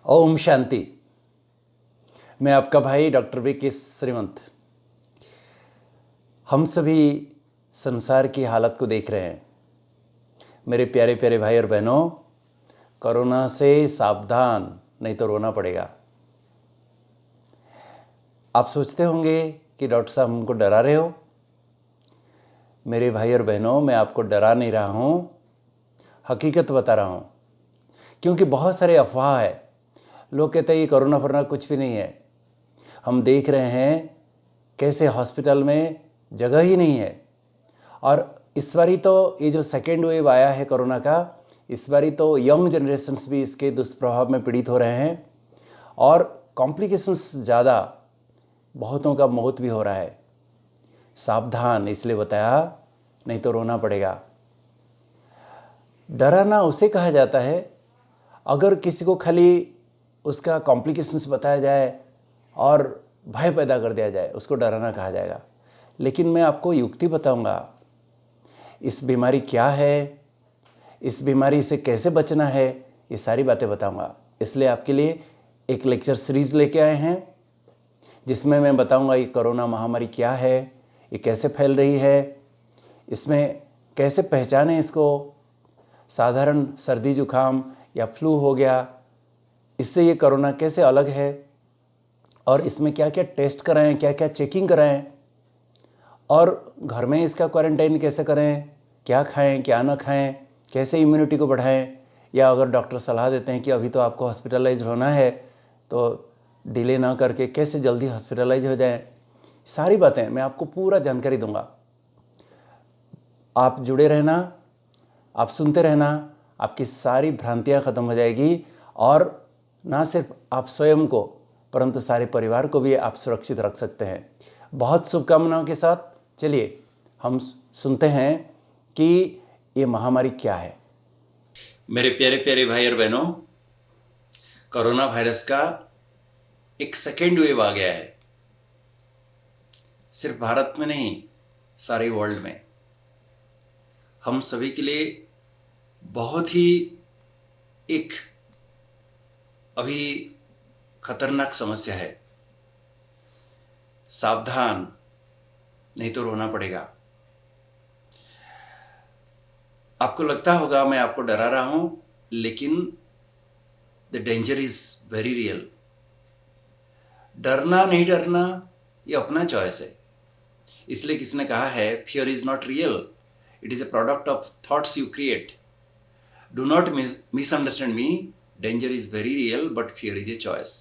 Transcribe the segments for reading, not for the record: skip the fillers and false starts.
ओम शांति। मैं आपका भाई डॉक्टर वी.के. श्रीवंत। हम सभी संसार की हालत को देख रहे हैं। मेरे प्यारे प्यारे भाई और बहनों, कोरोना से सावधान, नहीं तो रोना पड़ेगा। आप सोचते होंगे कि डॉक्टर साहब हमको डरा रहे हो। मेरे भाई और बहनों, मैं आपको डरा नहीं रहा हूँ, हकीकत बता रहा हूँ। क्योंकि बहुत सारे अफवाह है। लोग कहते हैं ये कोरोना फरोना कुछ भी नहीं है। हम देख रहे हैं कैसे हॉस्पिटल में जगह ही नहीं है। और इस बारी तो ये जो सेकेंड वेव आया है कोरोना का, इस बारी तो यंग जनरेशन्स भी इसके दुष्प्रभाव में पीड़ित हो रहे हैं और कॉम्प्लिकेशंस ज़्यादा, बहुतों का मौत भी हो रहा है। सावधान इसलिए बताया, नहीं तो रोना पड़ेगा। डराना उसे कहा जाता है अगर किसी को खाली उसका कॉम्प्लिकेशंस बताया जाए और भय पैदा कर दिया जाए, उसको डराना कहा जाएगा। लेकिन मैं आपको युक्ति बताऊंगा, इस बीमारी क्या है, इस बीमारी से कैसे बचना है, ये सारी बातें बताऊंगा। इसलिए आपके लिए एक लेक्चर सीरीज लेके आए हैं जिसमें मैं बताऊंगा ये कोरोना महामारी क्या है, ये कैसे फैल रही है, इसमें कैसे पहचानें इसको। साधारण सर्दी जुकाम या फ्लू हो गया, इससे ये कोरोना कैसे अलग है और इसमें क्या क्या टेस्ट कराएं, क्या क्या चेकिंग कराएं और घर में इसका क्वारंटाइन कैसे करें, क्या खाएं क्या ना खाएं, कैसे इम्यूनिटी को बढ़ाएं। या अगर डॉक्टर सलाह देते हैं कि अभी तो आपको हॉस्पिटलाइज होना है तो डिले ना करके कैसे जल्दी हॉस्पिटलाइज हो जाएं। सारी बातें मैं आपको पूरा जानकारी दूंगा। आप जुड़े रहना, आप सुनते रहना, आपकी सारी भ्रांतियां खत्म हो जाएगी और ना सिर्फ आप स्वयं को परंतु सारे परिवार को भी आप सुरक्षित रख सकते हैं। बहुत शुभकामनाओं के साथ चलिए हम सुनते हैं कि ये महामारी क्या है। मेरे प्यारे प्यारे भाई और बहनों, कोरोना वायरस का एक सेकेंड वेव आ गया है। सिर्फ भारत में नहीं, सारे वर्ल्ड में। हम सभी के लिए बहुत ही एक अभी खतरनाक समस्या है। सावधान, नहीं तो रोना पड़ेगा। आपको लगता होगा मैं आपको डरा रहा हूं, लेकिन the danger is very real. डरना नहीं डरना ये अपना चॉइस है। इसलिए किसने कहा है, fear is not real, it is a product of thoughts you create. Do not misunderstand me, danger is very real but fear is a choice.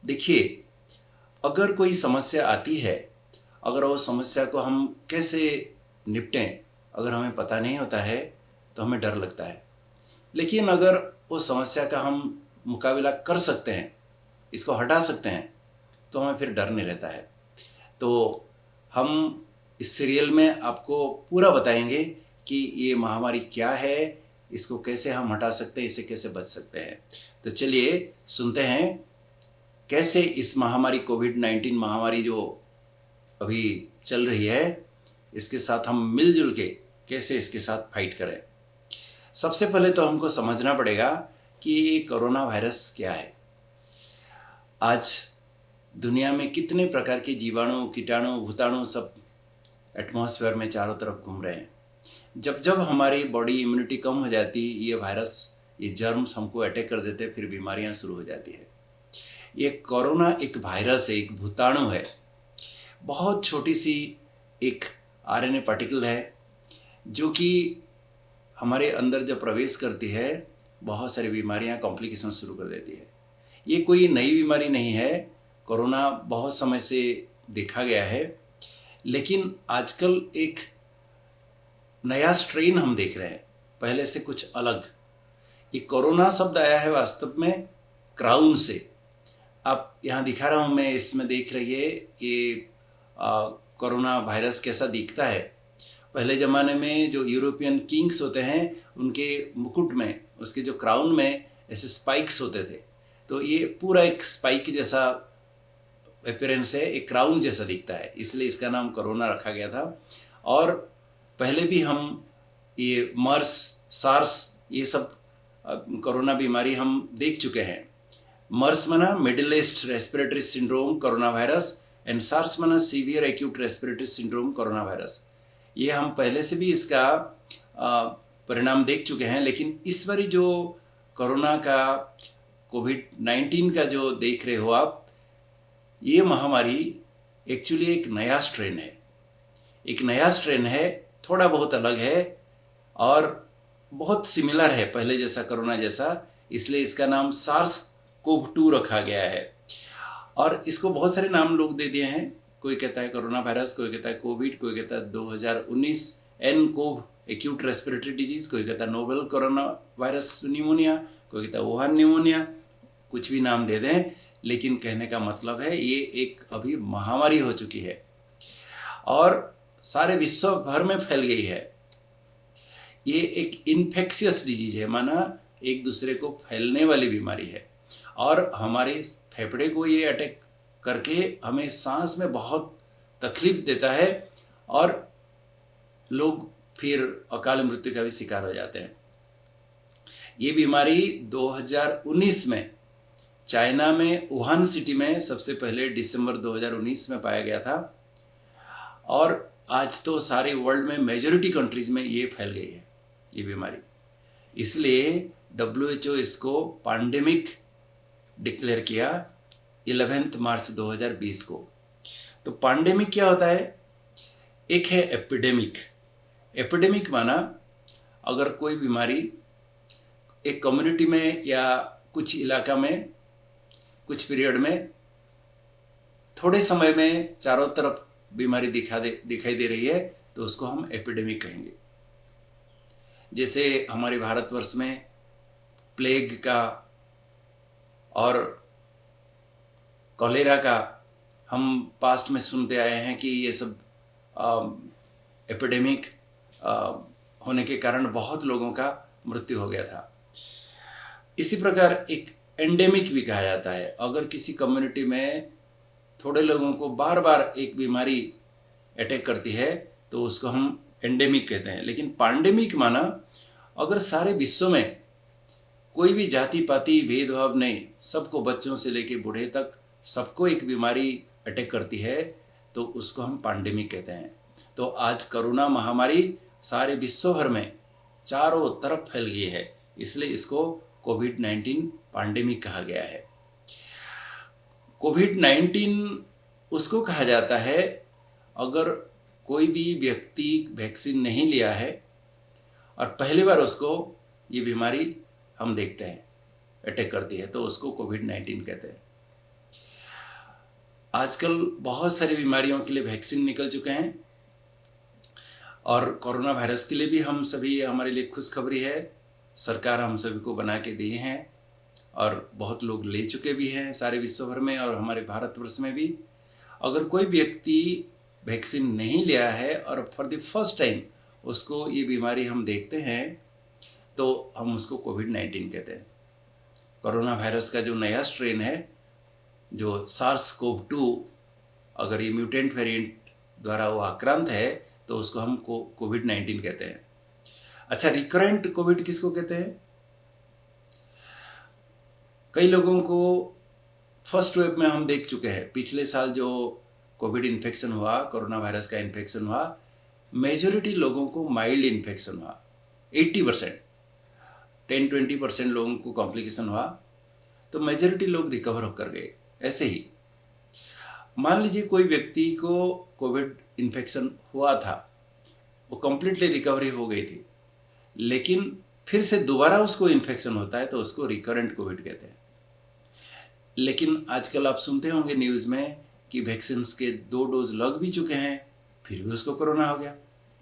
देखिए, अगर कोई समस्या आती है, अगर वो समस्या को हम कैसे निपटें, अगर हमें पता नहीं होता है तो हमें डर लगता है। लेकिन अगर उस समस्या का हम मुकाबला कर सकते हैं, इसको हटा सकते हैं, तो हमें फिर डर नहीं रहता है। तो हम इस सीरियल में आपको पूरा बताएंगे कि ये महामारी क्या है, इसको कैसे हम हटा सकते हैं, इससे कैसे बच सकते हैं। तो चलिए सुनते हैं कैसे इस महामारी कोविड-19 महामारी जो अभी चल रही है, इसके साथ हम मिलजुल के कैसे इसके साथ फाइट करें। सबसे पहले तो हमको समझना पड़ेगा कि ये कोरोना वायरस क्या है। आज दुनिया में कितने प्रकार के जीवाणु, कीटाणु, भूताणु सब एटमॉस्फेयर में चारों तरफ घूम रहे हैं। जब जब हमारी बॉडी इम्यूनिटी कम हो जाती, ये वायरस, ये जर्म्स हमको अटैक कर देते, फिर बीमारियां शुरू हो जाती है। ये कोरोना एक वायरस है, एक भूताणु है। बहुत छोटी सी एक आरएनए पार्टिकल है जो कि हमारे अंदर जब प्रवेश करती है, बहुत सारी बीमारियां, कॉम्प्लिकेशन शुरू कर देती है। ये कोई नई बीमारी नहीं है, कोरोना बहुत समय से देखा गया है। लेकिन आजकल एक नया स्ट्रेन हम देख रहे हैं, पहले से कुछ अलग। ये कोरोना शब्द आया है वास्तव में क्राउन से। आप यहाँ दिखा रहा हूँ मैं, इसमें देख रही है ये कोरोना वायरस कैसा दिखता है। पहले ज़माने में जो यूरोपियन किंग्स होते हैं, उनके मुकुट में, उसके जो क्राउन में ऐसे स्पाइक्स होते थे। तो ये पूरा एक स्पाइक जैसा अपीयरेंस है, एक क्राउन जैसा दिखता है, इसलिए इसका नाम कोरोना रखा गया था। और पहले भी हम ये मर्स, सार्स, ये सब कोरोना बीमारी हम देख चुके हैं। मर्स माना Middle East respiratory syndrome corona virus and SARS माना severe acute respiratory syndrome corona virus. ये हम पहले से भी इसका परिणाम देख चुके हैं, लेकिन इस बारी जो कोरोना का कोविड-19 का जो देख रहे हो आप, ये महामारी एक्चुअली एक नया स्ट्रेन है। एक नया स्ट्रेन है, थोड़ा बहुत अलग है और बहुत सिमिलर है पहले जैसा कोरोना जैसा, इसलिए इसका नाम सार्स कोव 2 रखा गया है। और इसको बहुत सारे नाम लोग दे दिए हैं, कोई कहता है कोरोना वायरस, कोई कहता है कोविड, कोई कहता है 2019 N CoV acute respiratory disease, कोई कहता है नोवेल कोरोना वायरस न्यूमोनिया, कोई कहता है वुहान न्यूमोनिया, कुछ भी नाम दे दें, लेकिन कहने का मतलब है ये एक अभी महामारी हो चुकी है और सारे विश्व भर में फैल गई है। ये एक इन्फेक्शियस डिजीज है, माना एक दूसरे को फैलने वाली बीमारी है और हमारे फेफड़े को ये अटैक करके हमें सांस में बहुत तकलीफ देता है और लोग फिर अकाल मृत्यु का भी शिकार हो जाते हैं। ये बीमारी 2019 में चाइना में वुहान सिटी में सबसे पहले दिसंबर 2019 में पाया गया था और आज तो सारे वर्ल्ड में मेजॉरिटी कंट्रीज में ये फैल गई है ये बीमारी। इसलिए WHO इसको पैंडेमिक डिक्लेयर किया 11 मार्च 2020 को। तो पैंडेमिक क्या होता है? एक है एपिडेमिक। एपिडेमिक माना अगर कोई बीमारी एक कम्युनिटी में या कुछ इलाका में कुछ पीरियड में थोड़े समय में चारों तरफ बीमारी दिखाई दे रही है तो उसको हम एपिडेमिक कहेंगे। जैसे हमारे भारतवर्ष में प्लेग का और कॉलेरा का हम पास्ट में सुनते आए हैं कि ये सब एपिडेमिक होने के कारण बहुत लोगों का मृत्यु हो गया था। इसी प्रकार एक एंडेमिक भी कहा जाता है। अगर किसी कम्युनिटी में थोड़े लोगों को बार बार एक बीमारी अटैक करती है तो उसको हम एंडेमिक कहते हैं। लेकिन पैंडेमिक माना अगर सारे विश्व में कोई भी जाति पाति भेदभाव नहीं, सबको बच्चों से लेके बूढ़े तक सबको एक बीमारी अटैक करती है तो उसको हम पैंडेमिक कहते हैं। तो आज कोरोना महामारी सारे विश्व भर में चारों तरफ फैल गई है, इसलिए इसको कोविड-19 पैंडेमिक कहा गया है। कोविड-19 उसको कहा जाता है अगर कोई भी व्यक्ति वैक्सीन नहीं लिया है और पहली बार उसको ये बीमारी हम देखते हैं अटैक करती है तो उसको कोविड-19 कहते हैं। आजकल बहुत सारी बीमारियों के लिए वैक्सीन निकल चुके हैं और कोरोना वायरस के लिए भी हम सभी, हमारे लिए खुशखबरी है, सरकार हम सभी को बना के दी है और बहुत लोग ले चुके भी हैं सारे विश्व भर में और हमारे भारतवर्ष में भी। अगर कोई व्यक्ति वैक्सीन नहीं लिया है और फॉर द फर्स्ट टाइम उसको ये बीमारी हम देखते हैं तो हम उसको कोविड-19 कहते हैं। कोरोना वायरस का जो नया स्ट्रेन है जो सार्स कोव 2, अगर ये म्यूटेंट वेरिएंट द्वारा वो आक्रांत है तो उसको हम कोविड-19 कहते हैं। अच्छा, रिकरेंट कोविड किसको कहते हैं? कई लोगों को फर्स्ट वेव में हम देख चुके हैं। पिछले साल जो कोविड इन्फेक्शन हुआ, कोरोना वायरस का इन्फेक्शन हुआ, मेजॉरिटी लोगों को माइल्ड इन्फेक्शन हुआ। 80%, 10-20% लोगों को कॉम्प्लिकेशन हुआ तो मेजॉरिटी लोग रिकवर होकर गए। ऐसे ही मान लीजिए कोई व्यक्ति को कोविड इन्फेक्शन हुआ था, वो कंप्लीटली रिकवरी हो गई थी, लेकिन फिर से दोबारा उसको इन्फेक्शन होता है तो उसको रिकरेंट कोविड कहते हैं। लेकिन आजकल आप सुनते होंगे न्यूज़ में कि वैक्सीन के 2 डोज लग भी चुके हैं फिर भी उसको कोरोना हो गया।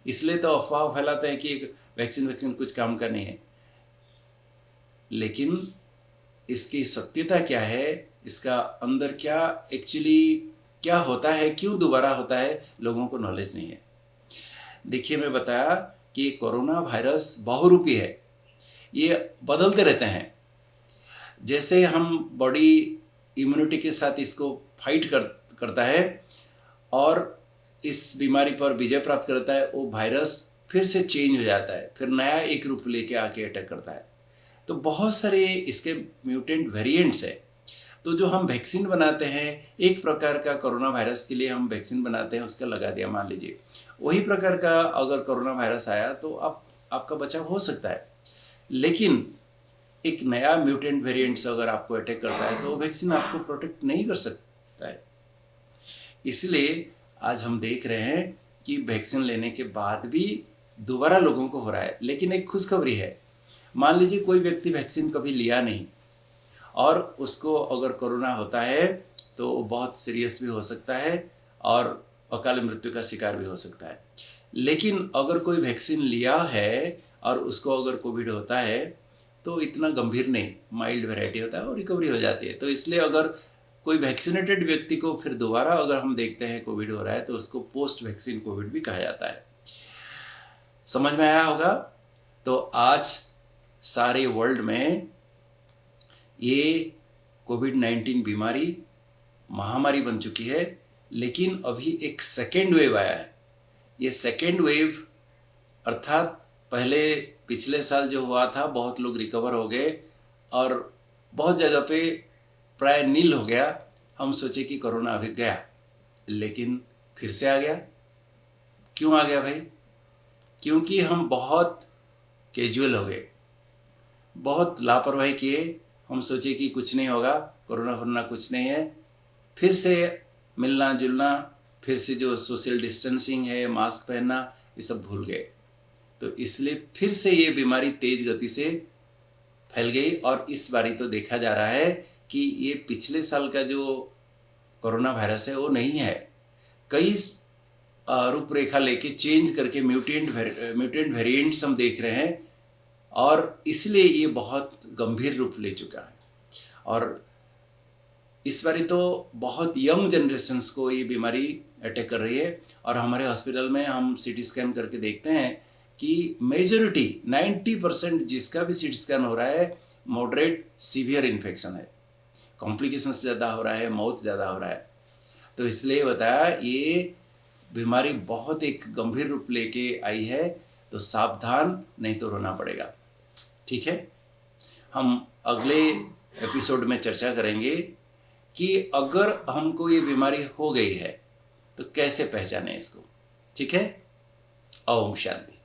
इसलिए तो अफवाह फैलाते हैं कि वैक्सीन कुछ काम का नहीं है, लेकिन इसकी सत्यता क्या है, इसका अंदर क्या एक्चुअली क्या होता है, क्यों दोबारा होता है, लोगों को नॉलेज नहीं है। देखिए, मैं बताया कि कोरोना वायरस बहुरूपी है, ये बदलते रहते हैं। जैसे हम बॉडी इम्यूनिटी के साथ इसको फाइट करता है और इस बीमारी पर विजय प्राप्त करता है, वो वायरस फिर से चेंज हो जाता है, फिर नया एक रूप लेके आके अटैक करता है। तो बहुत सारे इसके म्यूटेंट वेरिएंट्स है। तो जो हम वैक्सीन बनाते हैं, एक प्रकार का कोरोना वायरस के लिए हम वैक्सीन बनाते हैं, उसका लगा दिया मान लीजिए, वही प्रकार का अगर कोरोना वायरस आया तो आपका बचाव हो सकता है। लेकिन एक नया म्यूटेंट वेरिएंट्स अगर आपको अटैक करता है तो वैक्सीन आपको प्रोटेक्ट नहीं कर सकता है। इसलिए आज हम देख रहे हैं कि वैक्सीन लेने के बाद भी दोबारा लोगों को हो रहा है। लेकिन एक खुशखबरी है, मान लीजिए कोई व्यक्ति वैक्सीन कभी लिया नहीं और उसको अगर कोरोना होता है तो वो बहुत सीरियस भी हो सकता है और अकाल मृत्यु का शिकार भी हो सकता है। लेकिन अगर कोई वैक्सीन लिया है और उसको अगर कोविड होता है तो इतना गंभीर नहीं, माइल्ड वैरायटी होता है और रिकवरी हो जाती है। तो इसलिए अगर कोई वैक्सीनेटेड व्यक्ति को फिर दोबारा अगर हम देखते हैं कोविड हो रहा है तो उसको पोस्ट वैक्सीन कोविड भी कहा जाता है। समझ में आया होगा? तो आज सारे वर्ल्ड में ये कोविड-19 बीमारी महामारी बन चुकी है, लेकिन अभी एक सेकेंड वेव आया है। ये सेकेंड वेव अर्थात पहले पिछले साल जो हुआ था बहुत लोग रिकवर हो गए और बहुत जगह पे प्राय नील हो गया। हम सोचे कि कोरोना अभी गया, लेकिन फिर से आ गया। क्यों आ गया भाई? क्योंकि हम बहुत कैजुअल हो गए, बहुत लापरवाही किए। हम सोचे कि कुछ नहीं होगा, कोरोना वोरोना कुछ नहीं है। फिर से मिलना जुलना, फिर से जो सोशल डिस्टेंसिंग है, मास्क पहनना, ये सब भूल गए। तो इसलिए फिर से ये बीमारी तेज गति से फैल गई और इस बारी तो देखा जा रहा है कि ये पिछले साल का जो कोरोना वायरस है वो नहीं है। कई रूपरेखा लेके चेंज करके म्यूटेंट वेरिएंट्स हम देख रहे हैं और इसलिए ये बहुत गंभीर रूप ले चुका है। और इस बारी तो बहुत यंग जनरेशन्स को ये बीमारी अटैक कर रही है और हमारे हॉस्पिटल में हम सीटी स्कैन करके देखते हैं कि मेजॉरिटी 90% जिसका भी सीटी स्कैन हो रहा है मॉडरेट सीवियर इन्फेक्शन है, कॉम्प्लिकेशन ज़्यादा हो रहा है, मौत ज़्यादा हो रहा है। तो इसलिए बताया ये बीमारी बहुत एक गंभीर रूप लेके आई है, तो सावधान, नहीं तो रोना पड़ेगा। ठीक है, हम अगले एपिसोड में चर्चा करेंगे कि अगर हमको ये बीमारी हो गई है तो कैसे पहचाने इसको। ठीक है, ओम शांति।